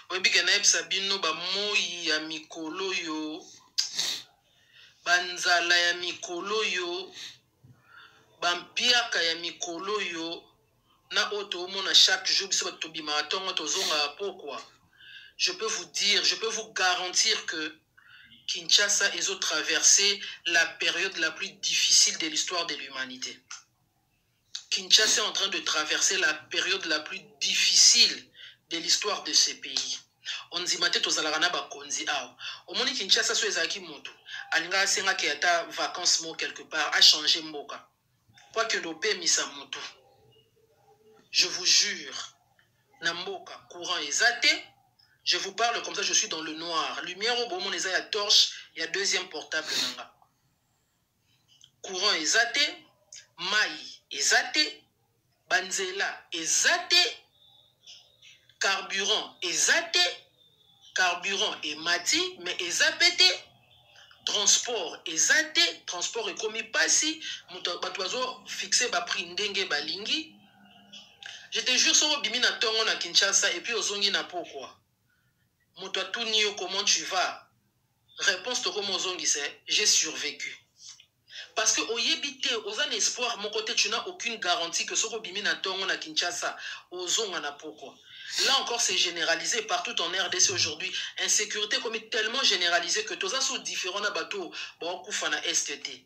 Oyebi ke nayebisa bino bamoyi ya mikolo yo, banzala ya mikolo yo, bampiaka ya mikolo yo, na oto omona chaque jour biso batobima atongo tozonga pokwa. Je peux vous dire, je peux vous garantir que Kinshasa est traversé la période la plus difficile de l'histoire de l'humanité. Kinshasa est en train de traverser la période la plus difficile de l'histoire de ce pays. On dit maté tozalaka bakonzi awa. Omoni Kinshasa so ezaki moto. Alinga senga ke ata vacances mo quelque part a changé mboka. Quoi que l'opé misa moto. Je vous jure, na mboka courant ezate. Je vous parle comme ça, je suis dans le noir. Lumière au bon moment, il y a torche, il y a deuxième portable. Courant ezate, maï ezate, banzela ezate, carburant ezate, carburant et mati, mais ezapete, transport ezate, transport est comme passi, batwazo fixé ba prix ndenge balingi. Je te jure, sur bimina tongo na Kinshasa et puis ozongi na pokwa. Moutouatounio, comment tu vas? Réponse de Romozongi, c'est j'ai survécu. Parce que au yébité, aux un espoir, mon côté, tu n'as aucune garantie que ce Robimi na Tongo na Kinshasa, aux zonga na pourquoi. Là encore, c'est généralisé partout en RDC aujourd'hui. Insécurité comme est tellement généralisée que tous sont différents na bateau, bon, koufana STT.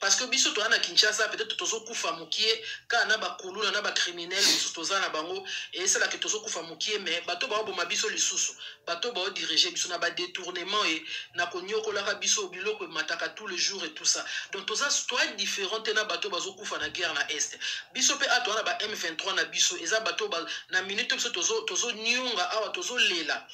Parce que biso toana Kinshasa peut-être tozo kufa mukie ka na ba kuluna na ba criminel toza na bango et c'est là que tozo kufa mukie mais bato ba boma biso lisusu bato ba diriger biso na ba détournement et na konyoko la biso biloko mataka tous les jours et tout ça donc toza toi différente na bato bazo kufa na guerre na est biso pe atwana ba M23 na biso eza bato ba na minute biso tozo nyonga awa tozo lela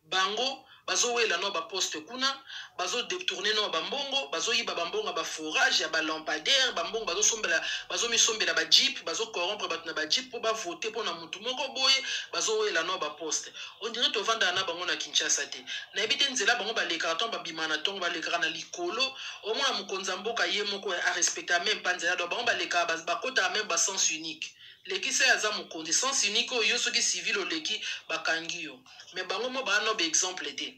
bango bazo wela no ba poste kuna bazo détourner no bambongo bazo yiba bambongo ba forage ya ba lampadaire bambongo bazo sombela bazo misombela ba jeep bazo corrompre bat na ba jeep pour ba voter pour na mutu moko boye bazo wela no ba poste on dirait to vanda na bango na Kinshasa te na ebite nzela bango ba lekara ton ba bimana ton ba lekara na likolo au moins mukonza mboka ye moko a respecter même pas nzela do bango ba lekara ba kota même ba sens unique leki se aza mukonzi sens unique yo soki civil o leki bakangi yo mais bango mo ba no be exemple te.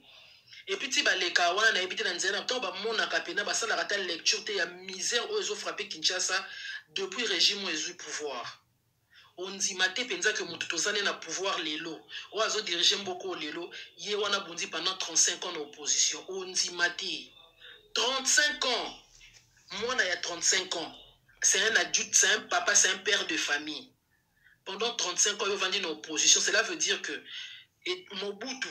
Et puis, si les kawana na ebité na nzela, tant ba mona kapena ba sala rata lecture te ya misère oyo zo frappé Kinshasa depuis régime oyo pouvoir. On dit maté penza que mutu tozane na pouvoir lelo. O azo diriger mboko lelo, ye wana bondi pendant 35 ans en opposition. On dit maté 35 ans. Moi na ya 35 ans. C'est un adulte, c'est un papa, c'est un père de famille. Pendant 35 ans, il va en opposition. Cela veut dire que et Mobutu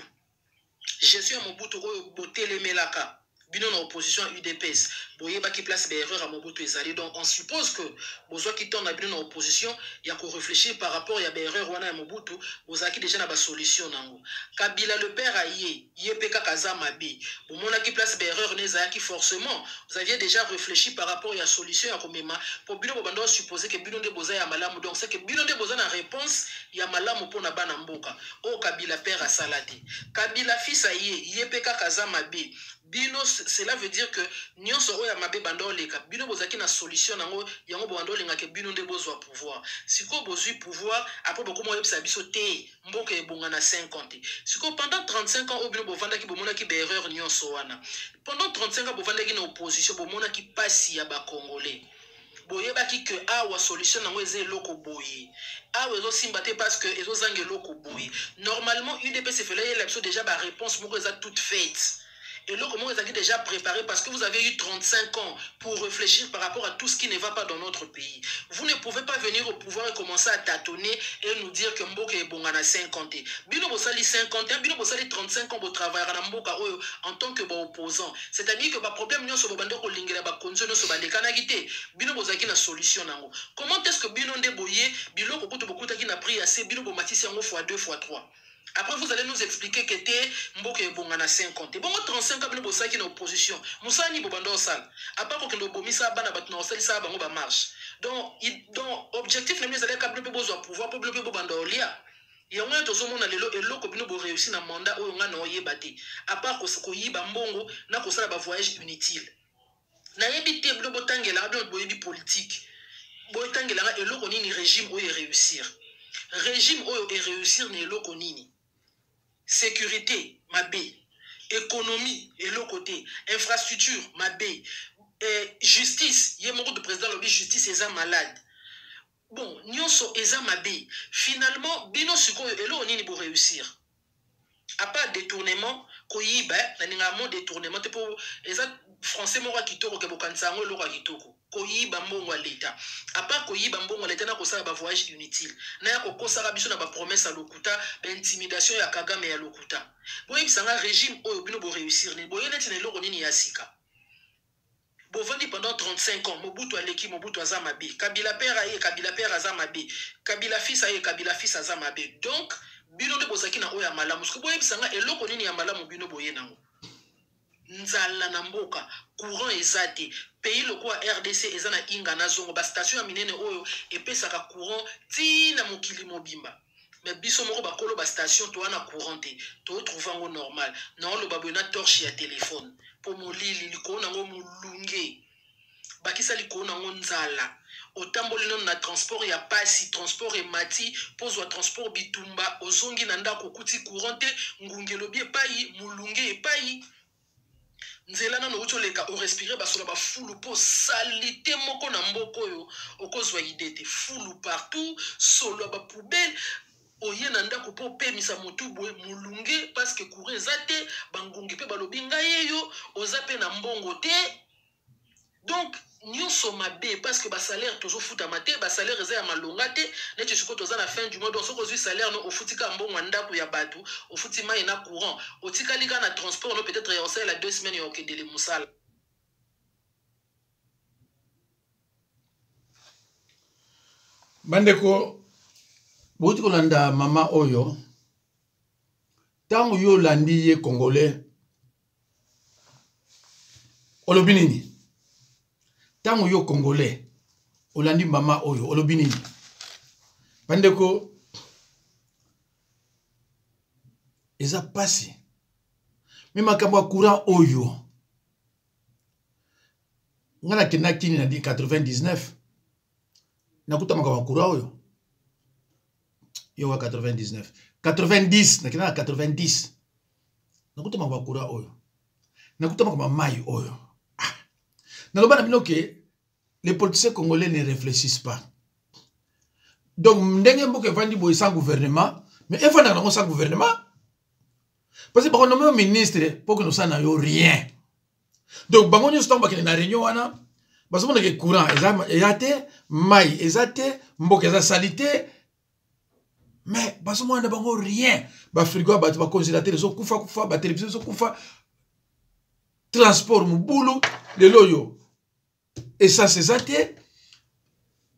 je suis à Mobutu Botele Melaka. Bino en opposition à UDPS. Boye ba qui place des erreurs à Mobutu ezali. Donc on suppose que besoin qui tourne à bino en opposition, il y a qu'on réfléchir par rapport à des erreurs wana à Mobutu, besoin qui déjà na ba solution nango. Kabila le père a yé peka kaza mabi. Bon mona qui place des erreurs neza qui forcément vous aviez déjà réfléchi par rapport à la solution à komema pour bino bando supposer que bino de boza ya malamu donc c'est que bino de boza na réponse ya malamu pour na bana mboka. O Kabila père a salati. Kabila fils a yé peka kaza mabi. Bino cela veut dire que nyon soro ya mabe bando leka bino bozaki na solution nango yango bando lenga ke bino nde bozwa pouvoir siko bozui pouvoir après beaucoup mo yebisa biso te mboka ebonga na 50 siko pendant 35 ans obino bovanda ki bomona ki be erreur nyon so wana pendant 35 ans bovanda ki na opposition bomona ki pasi ya ba congolais boyebaki que awa solution nango eze eloko boye awa ezo simba te parce que ezo zanga eloko boye normalement UDPS fele l'élection déjà ba réponse moko eza toute faite. Et là, comment vous avez déjà préparé parce que vous avez eu 35 ans pour réfléchir par rapport à tout ce qui ne va pas dans notre pays. Vous ne pouvez pas venir au pouvoir et commencer à tâtonner et nous dire que Mboka est bon à 50 ans. Bino Bossali 50 ans, Bino Bossali 35 ans pour travailler à Mboka en tant que opposant. C'est-à-dire que le problème est que Bando Kolingela Bakonzo no soba lekanagité. Bino Bozaki na solution nango. Comment est-ce que Bino Ndeboye, Bilo Kokuto Bokuta qui n'a pris assez, Bino Bomatisi en fois 2 fois 3. Après, vous allez nous expliquer que t'es Mboka Bongana 50. Bon, 35 ans, vous avez une opposition. Moussa ni Bobando Sal. À part que nous bomissa bana batna osel ça bango ba marche. Donc, objectif les mieux allez capable besoin pouvoir pour bloquer Bobando Olia. Il y a un tozo mona lelo elo ko bino bo réussir na mandat oyo nga na oyebate. À part ko yiba mbongo na ko sala ba voyage inutile. Na yebite blo botangela donc boyebi politique. Botangela elo ko nini régime oyo réussir. Régime oyo réussir ne elo ko nini. sécurité, mabé, économie, et l'autre côté, infrastructure, mabé, justice, il y a beaucoup de présidents lobby justice, ils sont malades. Bon, nyonso eza mabé. Finalement, bino suko elo onini pour réussir. À part détournement, koyiba, naninga mon détournement, te pour eza français mora kitoko ke bokansango lo kitoko. Koyiba mbongo à l'état. À part koyiba mbongo à l'état na kosala ba voyage inutile. Na ya kokosala biso na ba promesse à lokuta, ba intimidation ya Kagame ya lokuta. Boyebi sanga régime oyo bino bo réussir ne boyena tine lo onini ya sika. Bovandi pendant 35 ans, Mobutu aleki, Mobutu azamabe. Kabila père aye, Kabila père azamabe. Kabila fils aye, Kabila fils azamabe. Donc, bino de bozaki na oya malamu. Parce que boye bisanga eloko nini ya malamu bino boye nango. Nzala na mboka, courant ezate. Pays loko RDC ezana inga na zongo. Ba station ya minene oyo epesaka courant ti na mokili mobimba. Mais biso moko bakolo ba station to wana courant te. To trouvango normal. Na lo baboyena torche ya téléphone. Pour molili likona ngo mulunge bakisa likona ngo nzala otamboli non na transport ya pasi transport emati pozwa transport bitumba ozongi na ndako kuti courante ngungelo bie pai mulunge epai nzela na no leka o respirer basola ba fulu po salite moko na mboko yo okozwa idete fulu partout solo ba poubelle oye na ndako po pemisa motu boye mulunge parce que courant ezate bangungi pe balobi ngai yo ozape na mbongo te donc nyonso mabe parce que ba salaire tozo futa mate ba salaire eza ya malonga te neti siko toza na fin du mois donc soko zwi salaire no ofutika mbongo ndako ya batu ofuti mai na courant otika lika na transport no peut-être ya osala la 2 semaines ya okendele musala bandeko boti kolanda mama oyo tango yo landi ye congolais olobi nini tango yo congolais olandi mama oyo olobi nini bandeko eza pasi mi makambo ya courant oyo ngana kenda kini na 99 nakuta makambo ya courant oyo yo wa 99 90 nakina na 90 nakuta makambo ya courant oyo nakuta makambo ya mai oyo naloba na bino ke les politiciens congolais ne réfléchissent pas donc ndenge mboka evandi boye sans gouvernement mais efanda nango sans gouvernement parce que bako nommé ministre pour que nous sana yo rien donc bango nyonso ntango bakende na réunion wana bazomona ke courant eza te mai eza te mboka eza salité mais bazomona bango rien ba frigo ba congélateur zo kufa ba télévision zo kufa transport mubulu lelo yo essence eza te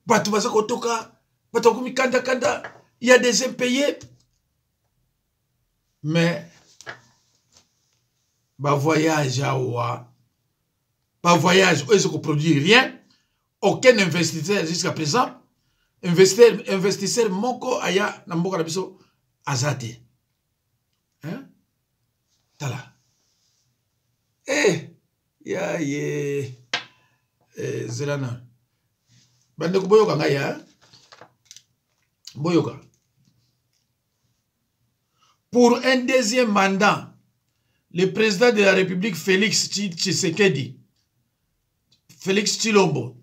bato baza kotoka bato komi kanda il y a des impayés mais ba voyage awa ba voyage ils ne produisent rien aucun investisseur jusqu'à présent investisseur moko aya na mboka na biso azate hein tala ya ye zelana bandeko boyoka ngai ya boyoka pour un deuxième mandat le président de la République Félix Tshisekedi Félix Tshilombo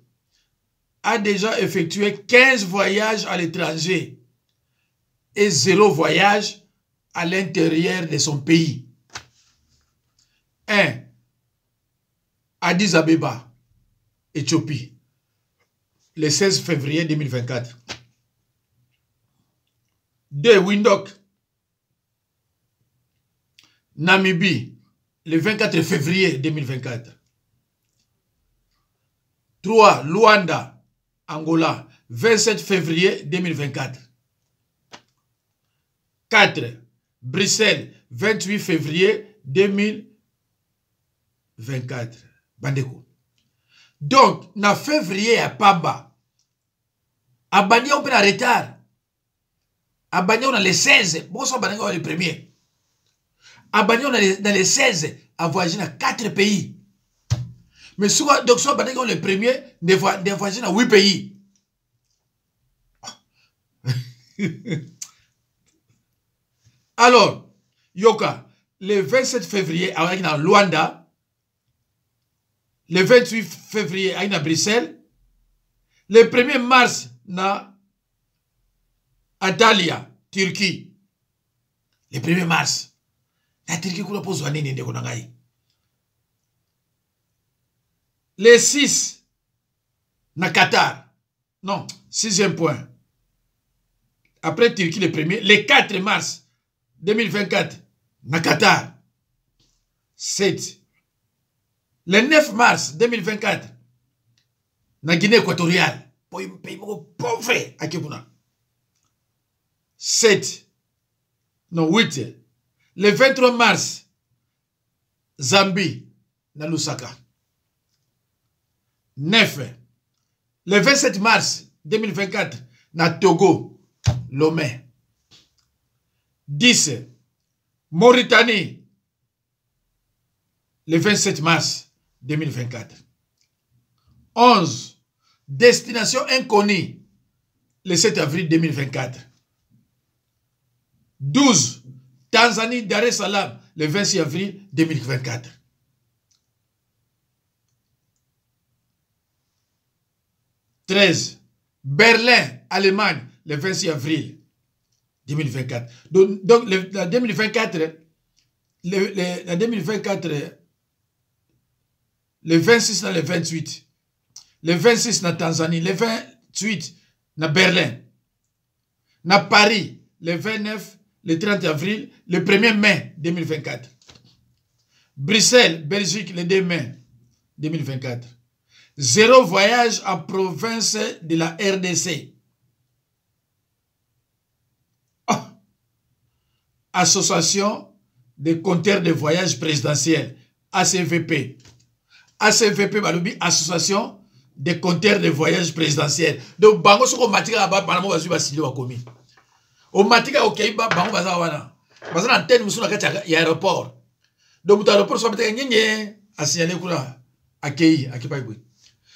a déjà effectué 15 voyages à l'étranger et 0 voyage à l'intérieur de son pays. 1. Addis Abeba, Éthiopie, le 16 février 2024. 2. Windhoek, Namibie, le 24 février 2024. 3. Luanda, Angola, 27 février 2024. 4. Bruxelles, 28 février 2024. Bandeko. Donc, na février à Pamba, Abani on peut en retard. Abani on a les 16. Bon, ça, Abani on a les premiers. Abani on a dans les 16 à voyager dans 4 pays. Mais soit, donc, soit Abani on les premiers de voyager dans 8 pays. Alors, Yoka, le 27 février, à Luanda, le 28 février, à Bruxelles, le 1er mars, na Antalya, Turquie. Le 1er mars, la Turquie, kuna pozo anini ndeko nangai. Le 6, na Qatar. Non, 6e point. Après Turquie, le 1er, le 4 mars 2024, na Qatar. 7. Le 9 mars 2024, na Guinée équatoriale. Pour un pays pauvre à Kibuna. 7. Non, 8. Le 23 mars, Zambie, na Lusaka. 9. Le 27 mars 2024, na Togo, Lomé. 10. Mauritanie, le 27 mars 2024. 11. Destination inconnue, le 7 avril 2024. 12. Tanzanie, Dar es Salaam, le 26 avril 2024. 13. Berlin, Allemagne, le 26 avril 2024. Donc la 2024, la 2024, le 26 dans le 28. Le 26 na Tanzanie, le 28 na Berlin. Na Paris, le 29, le 30 avril, le 1er mai 2024. Bruxelles, Belgique, le 2 mai 2024. 0 voyage en province de la RDC. Oh. Association des compteurs de voyage présidentiels, ACVP. ACVP, balobi, Association des compteurs de voyage présidentiels. Donc, bango soko matika là-bas, banamo basu basili wakomi. O matika ok, bango baza wana. Baza na antenne musu na kati ya aéroport. Donc, mutu aéroport so mateka nyenye a signaler kuna akei akipa ibwe.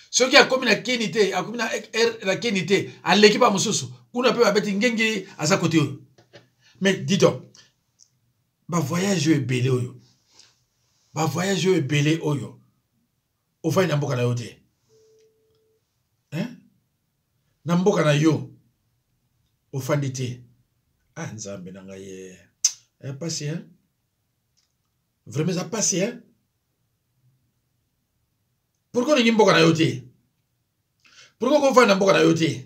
Ceux qui a commis la kénité, a commis la kénité, à l'équipe à Moussoussou, qu'on a pu avec Ngenge à sa côté. Mais dis-donc, ma voyage est belé oyo. Ma voyage est belé oyo. Au fait, n'a pas na yote. Hein? N'a pas na yo. Au fin d'été. Ah, nzambe nanga ye. Passé, hein? Vraiment, ça passe, hein? Pourquoi on n'y a pas de pourquoi on fait un peu de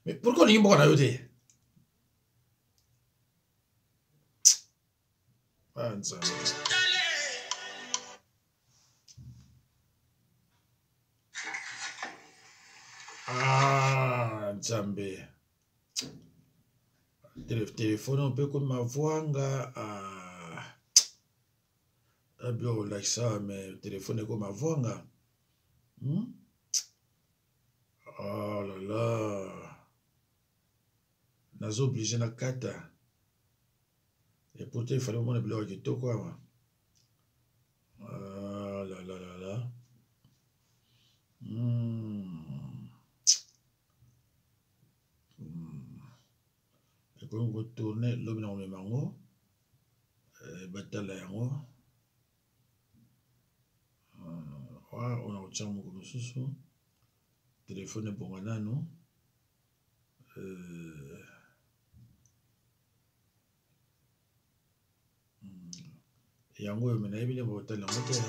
mais pourquoi on n'y a pas de ah, Nzambe. Téléphone un peu comme ma voix, bien like ça, mais téléphone est comme ma voix. Oh là là. Nazo obligé na kata. Et pourtant, il fallait au moins le bloc et tout quoi. Ah là là là là. Et quand on retourne, l'homme n'a pas mango. Batala yango. On a autre chose comme ça. Téléphone est bon là non. Yango mena ebile botala moto ya.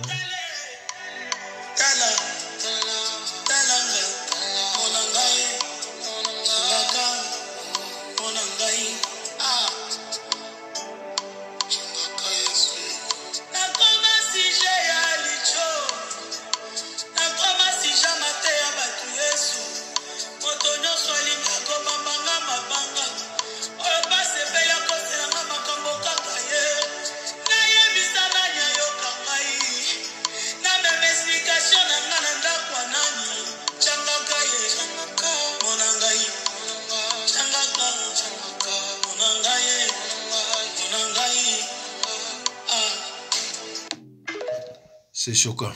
C'est choquant.